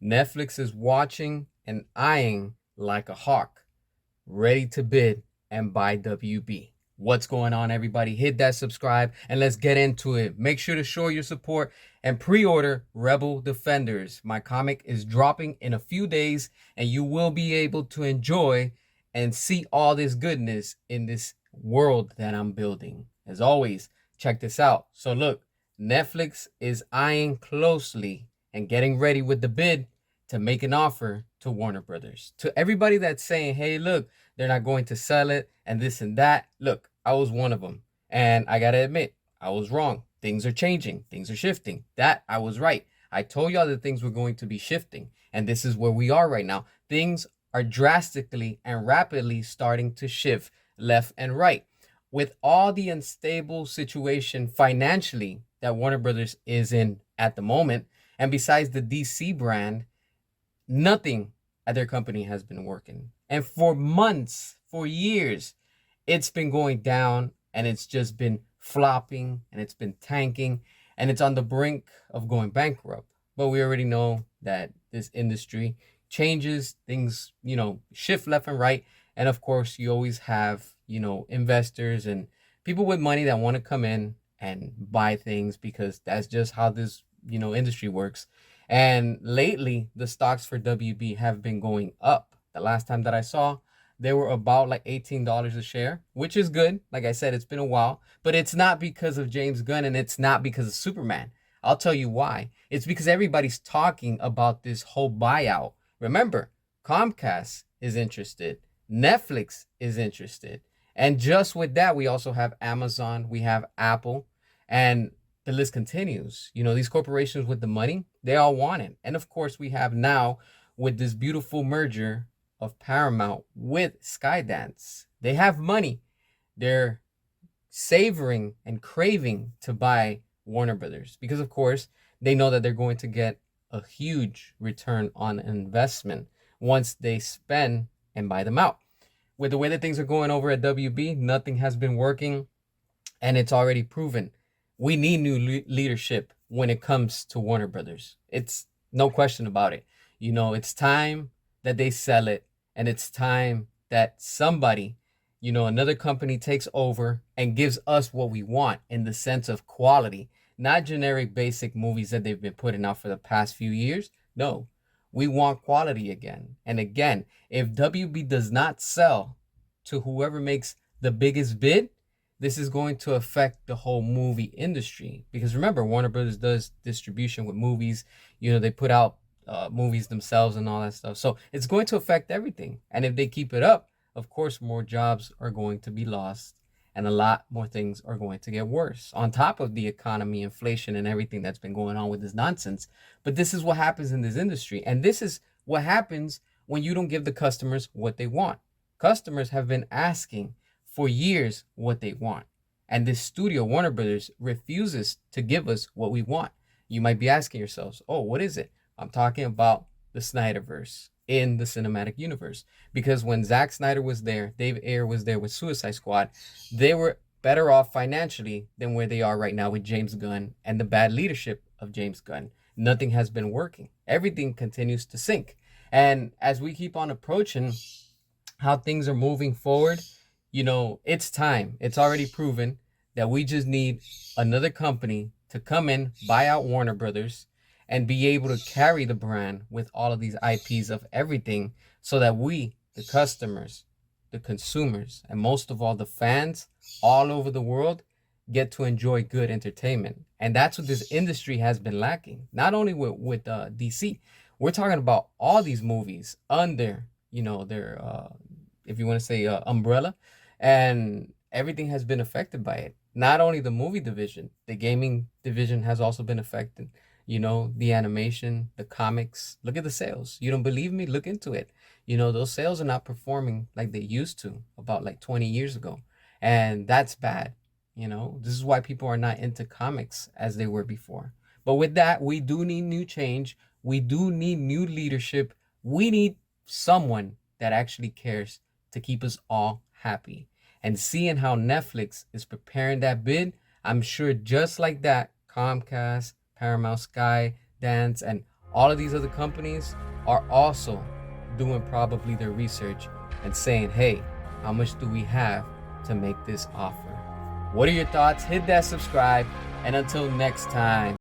Netflix is watching and eyeing like a hawk, ready to bid and buy WB. What's going on, everybody? Hit that subscribe and let's get into it. Make sure to show your support and pre-order Rebel Defenders. My comic is dropping in a few days and you will be able to enjoy and see all this goodness in this world that I'm building. As always, check this out. So look, Netflix is eyeing closely and getting ready with the bid to make an offer to Warner Brothers. To everybody that's saying, hey, look, they're not going to sell it and this and that. Look, I was one of them. And I got to admit, I was wrong. Things are changing. Things are shifting. That I was right. I told y'all that things were going to be shifting. And this is where we are right now. Things are drastically and rapidly starting to shift left and right. With all the unstable situation financially that Warner Brothers is in at the moment, and besides the DC brand, nothing at their company has been working. And for months, for years, it's been going down and it's just been flopping and it's been tanking and it's on the brink of going bankrupt. But we already know that this industry changes, things, shift left and right. And of course, you always have, investors and people with money that want to come in and buy things because that's just how this, industry works. And lately, the stocks for WB have been going up. The last time that I saw, they were about like $18 a share, which is good. Like I said, it's been a while, but it's not because of James Gunn and it's not because of Superman. I'll tell you why. It's because everybody's talking about this whole buyout. Remember, Comcast is interested. Netflix is interested. And just with that, we also have Amazon, we have Apple, and the list continues. These corporations with the money, they all want it. And of course, we have now with this beautiful merger of Paramount with Skydance. They have money. They're savoring and craving to buy Warner Brothers because, of course, they know that they're going to get a huge return on investment once they spend and buy them out. With the way that things are going over at WB, nothing has been working, and it's already proven. We need new leadership when it comes to Warner Brothers. It's no question about it. It's time that they sell it, and it's time that somebody, another company takes over and gives us what we want in the sense of quality, not generic basic movies that they've been putting out for the past few years. No, we want quality again. And again, if WB does not sell to whoever makes the biggest bid, this is going to affect the whole movie industry. Because remember, Warner Brothers does distribution with movies. They put out movies themselves and all that stuff. So it's going to affect everything. And if they keep it up, of course, more jobs are going to be lost and a lot more things are going to get worse on top of the economy, inflation, and everything that's been going on with this nonsense. But this is what happens in this industry. And this is what happens when you don't give the customers what they want. Customers have been asking for years what they want. And this studio, Warner Brothers, refuses to give us what we want. You might be asking yourselves, oh, what is it? I'm talking about the Snyderverse in the cinematic universe. Because when Zack Snyder was there, Dave Ayer was there with Suicide Squad, they were better off financially than where they are right now with James Gunn and the bad leadership of James Gunn. Nothing has been working. Everything continues to sink. And as we keep on approaching how things are moving forward, it's time. It's already proven that we just need another company to come in, buy out Warner Brothers, and be able to carry the brand with all of these IPs of everything so that we, the customers, the consumers, and most of all, the fans all over the world get to enjoy good entertainment. And that's what this industry has been lacking. Not only with DC, we're talking about all these movies under, their, if you want to say umbrella, and everything has been affected by it. Not only the movie division, the gaming division has also been affected. The animation, the comics. Look at the sales. You don't believe me? Look into it. Those sales are not performing like they used to about like 20 years ago. And that's bad. This is why people are not into comics as they were before. But with that, we do need new change. We do need new leadership. We need someone that actually cares to keep us all happy. And seeing how Netflix is preparing that bid, I'm sure just like that, Comcast, Paramount, Sky, Dance, and all of these other companies are also doing probably their research and saying, hey, how much do we have to make this offer? What are your thoughts? Hit that subscribe, and until next time.